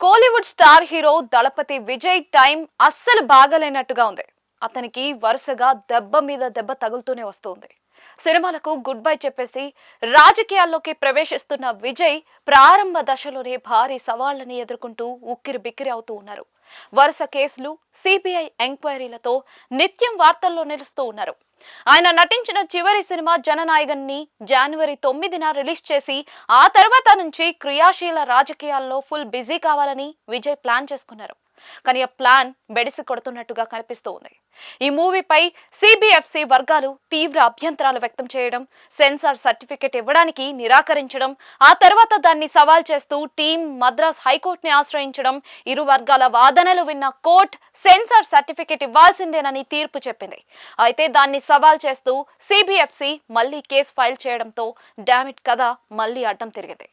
Kollywood star hero దళపతి Vijay time అస్సలు బాగలేనట్టుగా ఉంది. అతనికి వరుసగా దెబ్బ మీద దెబ్బ తగులుతూనే వస్తుంది. సినిమాలకు గుడ్ బై చెప్పేసి రాజకీయాల్లోకి ప్రవేశిస్తున్న విజయ్ ప్రారంభ దశలోనే భారీ సవాళ్లను ఎదుర్కొంటూ ఉక్కిరి బిక్కిరి అవుతూ ఉన్నారు. వరుస కేసులు, సిబిఐ ఎంక్వైరీలతో నిత్యం వార్తల్లో నిలుస్తూ ఉన్నారు. ఆయన నటించిన చివరి సినిమా జననాయకన్ని జనవరి 9న రిలీజ్ చేసి ఆ తర్వాత నుంచి క్రియాశీల రాజకీయాల్లో ఫుల్ బిజీ కావాలని విజయ్ ప్లాన్ చేసుకున్నారు. కానీ ఆ ప్లాన్ బెడిసి కొడుతున్నట్టుగా కనిపిస్తూ ఉంది. ఈ మూవీపై సిబిఎఫ్సి వర్గాలు తీవ్ర అభ్యంతరాలు వ్యక్తం చేయడం, సెన్సార్ సర్టిఫికెట్ ఇవ్వడానికి నిరాకరించడం, ఆ తర్వాత దాన్ని సవాల్ చేస్తూ టీం మద్రాస్ హైకోర్టుని ఆశ్రయించడం, ఇరు వర్గాల వాదనలు విన్న కోర్టు సెన్సార్ సర్టిఫికెట్ ఇవ్వాల్సిందేనని తీర్పు చెప్పింది. అయితే దాన్ని సవాల్ చేస్తూ సిబిఎఫ్సి మళ్లీ కేసు ఫైల్ చేయడంతో డామిట్ కథ మళ్లీ అడ్డం తిరిగింది.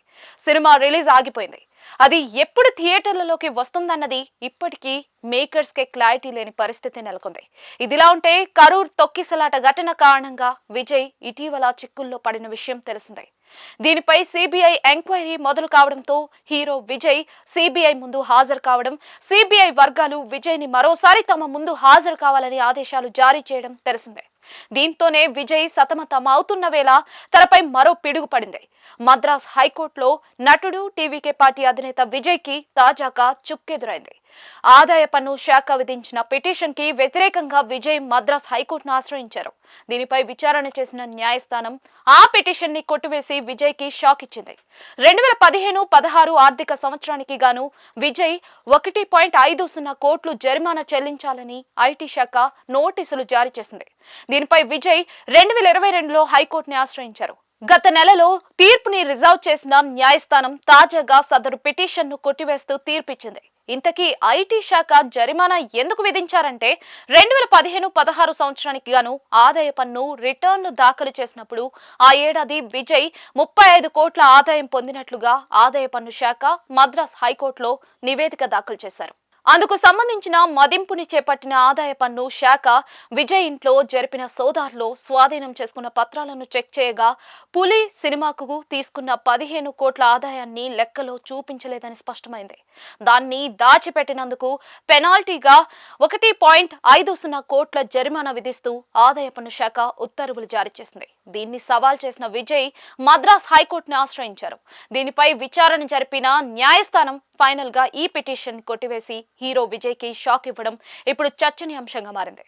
సినిమా రిలీజ్ ఆగిపోయింది. అది ఎప్పుడు థియేటర్లలోకి వస్తుందన్నది ఇప్పటికీ మేకర్స్ కే క్లారిటీ లేని పరిస్థితి నెలకొంది. ఇదిలా ఉంటే కరూర్ తొక్కిసలాట ఘటన కారణంగా విజయ్ ఇటీవల చిక్కుల్లో పడిన విషయం తెలిసిందే. దీనిపై సిబిఐ ఎంక్వైరీ మొదలు కావడంతో హీరో విజయ్ సిబిఐ ముందు హాజరు కావడం, సిబిఐ వర్గాలు విజయ్ ని మరోసారి తమ ముందు హాజరు కావాలని ఆదేశాలు జారీ చేయడం తెలిసిందే. దీంతోనే విజయ్ సతమతం అవుతున్న వేళ తనపై మరో పిడుగు పడింది. మద్రాస్ హైకోర్టులో నటుడు, టీవీకే పార్టీ అధినేత విజయ్ కి తాజాగా చుక్కెదురైంది. ఆదాయ పన్ను శాఖ విధించిన పిటిషన్ కి వ్యతిరేకంగా విజయ్ మద్రాస్ హైకోర్టును ఆశ్రయించారు. దీనిపై విచారణ చేసిన న్యాయస్థానం ఆ పిటిషన్ ని కొట్టివేసి విజయ్ కి షాక్ ఇచ్చింది. 2015-16 ఆర్థిక సంవత్సరానికి గాను విజయ్ 1.50 కోట్లు జరిమానా చెల్లించాలని ఐటీ శాఖ నోటీసులు జారీ చేసింది. దీనిపై విజయ్ 2022లో హైకోర్టుని ఆశ్రయించారు. గత నెలలో తీర్పుని రిజర్వ్ చేసిన న్యాయస్థానం తాజాగా సదరు పిటిషన్ ను కొట్టివేస్తూ తీర్పిచ్చింది. ఇంతకీ ఐటీ శాఖ జరిమానా ఎందుకు విధించారంటే 2015-16 సంవత్సరానికి గాను ఆదాయ పన్ను రిటర్న్లు దాఖలు చేసినప్పుడు ఆ ఏడాది విజయ్ 35 కోట్ల ఆదాయం పొందినట్లుగా ఆదాయ పన్ను శాఖ మద్రాస్ హైకోర్టులో నివేదిక దాఖలు చేశారు. అందుకు సంబంధించిన మదింపుని చేపట్టిన ఆదాయ పన్ను శాఖ విజయ్ ఇంట్లో జరిపిన సోదాల్లో స్వాధీనం చేసుకున్న పత్రాలను చెక్ చేయగా పులి సినిమాకు తీసుకున్న 15 కోట్ల ఆదాయాన్ని లెక్కలో చూపించలేదని స్పష్టమైంది. దాన్ని దాచిపెట్టినందుకు పెనాల్టీగా 1.50 కోట్ల జరిమానా విధిస్తూ ఆదాయ పన్ను శాఖ ఉత్తర్వులు జారీ చేసింది. దీన్ని సవాల్ చేసిన విజయ్ మద్రాస్ హైకోర్టుని ఆశ్రయించారు. దీనిపై విచారణ జరిపిన న్యాయస్థానం ఫైనల్ గా ఈ పిటిషన్ కొట్టివేసి హీరో విజయ్ కి షాక్ ఇవ్వడం ఇప్పుడు చర్చనీయాంశంగా మారింది.